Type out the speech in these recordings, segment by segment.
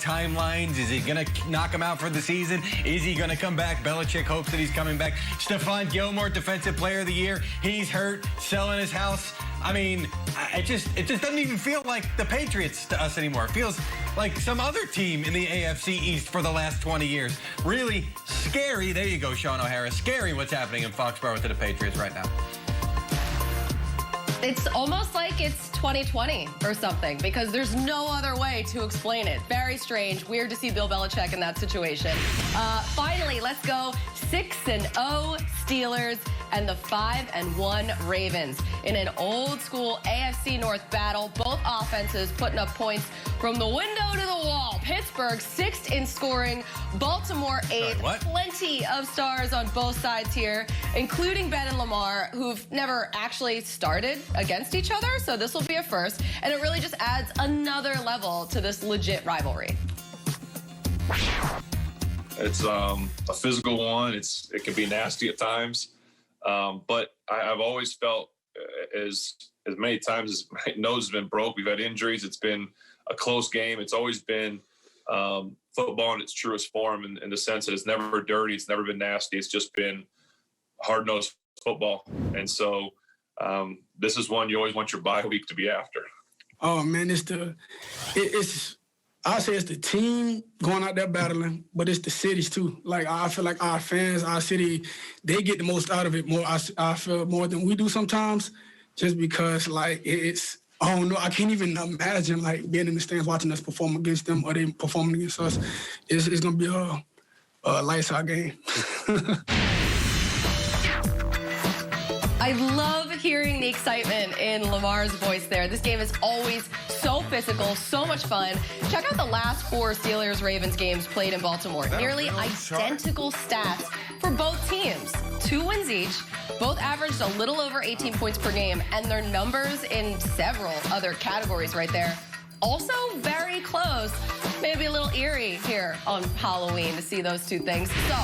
timelines? Is he going to knock him out for the season? Is he going to come back? Belichick hopes that he's coming back. Stephon Gilmore, Defensive Player of the Year. He's hurt, selling his house. I mean, it just doesn't even feel like the Patriots to us anymore. It feels like some other team in the AFC East for the last 20 years. Really scary. There you go, Sean O'Hara. Scary what's happening in Foxborough to the Patriots right now. It's almost like it's 2020 or something, because there's no other way to explain it. Very strange. Weird to see Bill Belichick in that situation. Finally, let's go 6-0 Steelers and the 5-1 Ravens in an old school AFC North battle. Both offenses putting up points from the window to the wall. Pittsburgh 6th in scoring, Baltimore 8th. Plenty of stars on both sides here, including Ben and Lamar, who've never actually started against each other. So this will be a first, and it really just adds another level to this legit rivalry. It's a physical one. It can be nasty at times. But I've always felt as many times as my nose has been broke, we've had injuries. It's been a close game. It's always been football in its truest form in the sense that it's never dirty. It's never been nasty. It's just been hard-nosed football. And so this is one you always want your bye week to be after. Oh, man, I say it's the team going out there battling, but it's the cities too. Like, I feel like our fans, our city, they get the most out of it more. I feel more than we do sometimes, just because, like, I don't know. I can't even imagine, like, being in the stands watching us perform against them or they performing against us. It's going to be a lights-out game. I love hearing the excitement in Lamar's voice there. This game is always so physical, so much fun. Check out the last 4 Steelers-Ravens games played in Baltimore. Nearly identical stats for both teams. 2 wins each. Both averaged a little over 18 points per game, and their numbers in several other categories right there also very close. Maybe a little eerie here on Halloween to see those two things. So,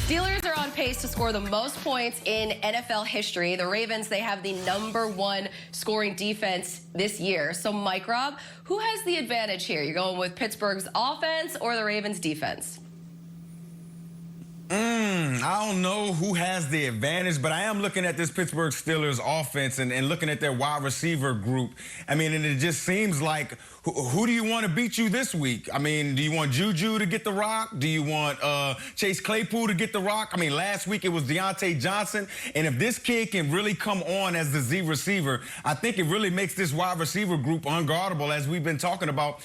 Steelers are on pace to score the most points in NFL history. The Ravens, they have the #1 scoring defense this year. So, Mike Robb, who has the advantage here? You're going with Pittsburgh's offense or the Ravens' defense? I don't know who has the advantage, but I am looking at this Pittsburgh Steelers offense and looking at their wide receiver group. I mean, and it just seems like, who do you want to beat you this week? I mean, do you want Juju to get the rock? Do you want Chase Claypool to get the rock? I mean, last week it was Deontay Johnson. And if this kid can really come on as the Z receiver, I think it really makes this wide receiver group unguardable, as we've been talking about,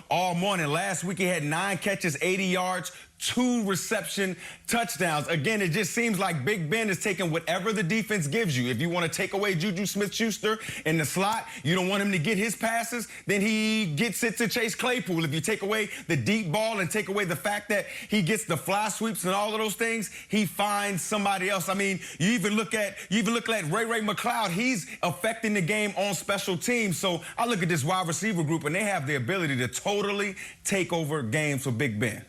all morning. Last week he had 9 catches, 80 yards, 2 reception touchdowns. Again, it just seems like Big Ben is taking whatever the defense gives you. If you want to take away Juju Smith-Schuster in the slot, you don't want him to get his passes, then he gets it to Chase Claypool. If you take away the deep ball and take away the fact that he gets the fly sweeps and all of those things, he finds somebody else. I mean, you even look at Ray McLeod. He's affecting the game on special teams. So I look at this wide receiver group, and they have the ability to totally take over games for Big Ben.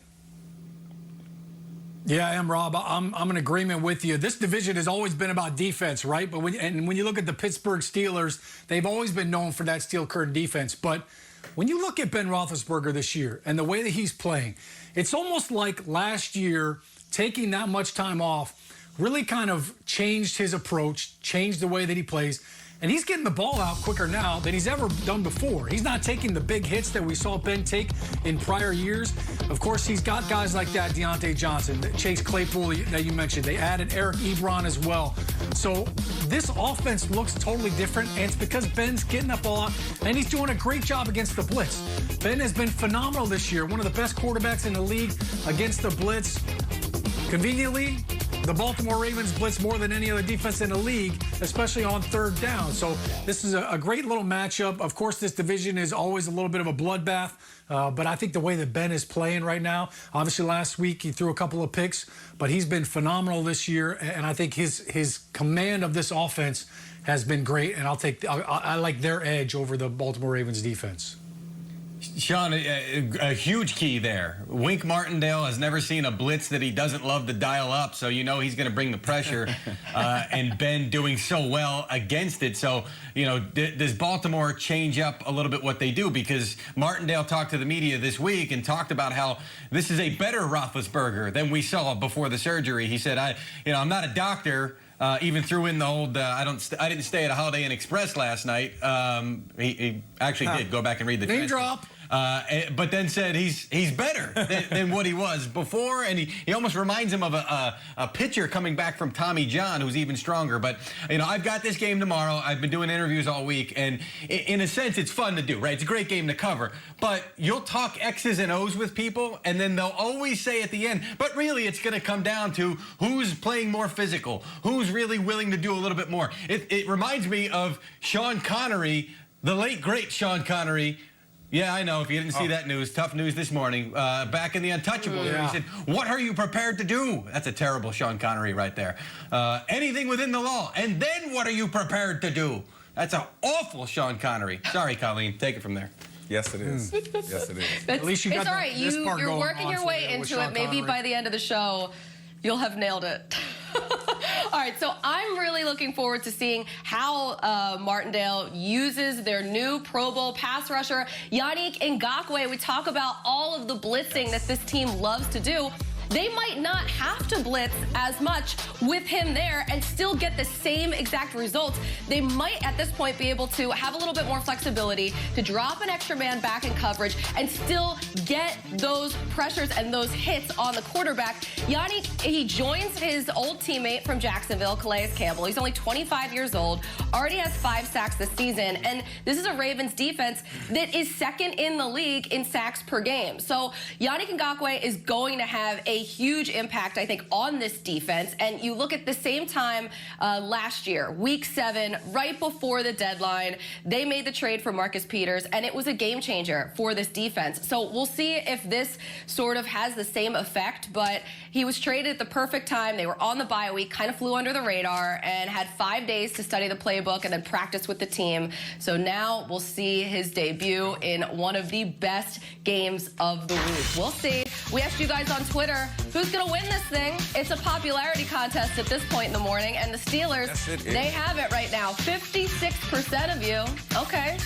Yeah, I am, Rob. I'm in agreement with you. This division has always been about defense, right? But when you look at the Pittsburgh Steelers, they've always been known for that steel curtain defense. But when you look at Ben Roethlisberger this year and the way that he's playing, it's almost like last year taking that much time off really kind of changed his approach, changed the way that he plays. And he's getting the ball out quicker now than he's ever done before. He's not taking the big hits that we saw Ben take in prior years. Of course, he's got guys like that, Deontay Johnson, Chase Claypool that you mentioned. They added Eric Ebron as well. So this offense looks totally different, and it's because Ben's getting that ball out, and he's doing a great job against the blitz. Ben has been phenomenal this year, one of the best quarterbacks in the league against the blitz. Conveniently, the Baltimore Ravens blitz more than any other defense in the league, especially on 3rd down. So this is a great little matchup. Of course, this division is always a little bit of a bloodbath, but I think the way that Ben is playing right now, obviously last week he threw a couple of picks, but he's been phenomenal this year, and I think his command of this offense has been great, and I like their edge over the Baltimore Ravens defense. Sean, a huge key there. Wink Martindale has never seen a blitz that he doesn't love to dial up, so you know he's going to bring the pressure. And Ben doing so well against it. So, you know, does Baltimore change up a little bit what they do? Because Martindale talked to the media this week and talked about how this is a better Roethlisberger than we saw before the surgery. He said, I'm not a doctor. Even threw in the old, I didn't stay at a Holiday Inn Express last night. He actually did. Go back and read the Name transcript. drop. But then said he's better than what he was before, and he almost reminds him of a pitcher coming back from Tommy John who's even stronger. But, you know, I've got this game tomorrow. I've been doing interviews all week, and in a sense, it's fun to do, right? It's a great game to cover. But you'll talk X's and O's with people, and then they'll always say at the end, but really it's going to come down to who's playing more physical, who's really willing to do a little bit more. It reminds me of Sean Connery, the late, great Sean Connery. Yeah, I know. If you didn't see that news, tough news this morning. Back in the Untouchables, he said, "What are you prepared to do?" That's a terrible Sean Connery right there. Anything within the law. And then what are you prepared to do? That's an awful Sean Connery. Sorry, Colleen. Take it from there. Yes, it is. Yes, it is. At least you got it's all right. this part You're going working on your for way you with into it. Sean Maybe Connery. by the end of the show, you'll have nailed it. All right, so I'm really looking forward to seeing how Martindale uses their new Pro Bowl pass rusher, Yannick Ngakoue. We talk about all of the blitzing that this team loves to do. They might not have to blitz as much with him there and still get the same exact results. They might, at this point, be able to have a little bit more flexibility to drop an extra man back in coverage and still get those pressures and those hits on the quarterback. Yannick, he joins his old teammate from Jacksonville, Calais Campbell. He's only 25 years old, already has 5 sacks this season, and this is a Ravens defense that is second in the league in sacks per game. So Yannick Ngakoue is going to have a huge impact, I think, on this defense. And you look at the same time last year, week 7, right before the deadline, they made the trade for Marcus Peters, and it was a game changer for this defense. So we'll see if this sort of has the same effect, but he was traded at the perfect time. They were on the bye week, kind of flew under the radar, and had 5 days to study the playbook and then practice with the team. So now we'll see his debut in one of the best games of the week. We'll see. We asked you guys on Twitter, who's going to win this thing? It's a popularity contest at this point in the morning, and the Steelers, they have it right now. 56% of you. Okay.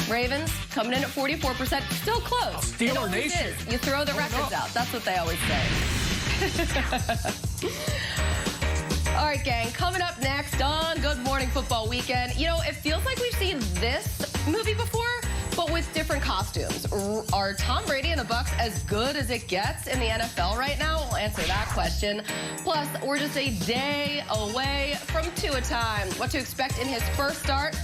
Ravens coming in at 44%. Still close. Steeler Nation. Is. You throw the records out. That's what they always say. All right, gang, coming up next on Good Morning Football Weekend. You know, it feels like we've seen this movie before, but with different costumes. Are Tom Brady and the Bucs as good as it gets in the NFL right now? We'll answer that question. Plus, we're just a day away from Tua time. What to expect in his first start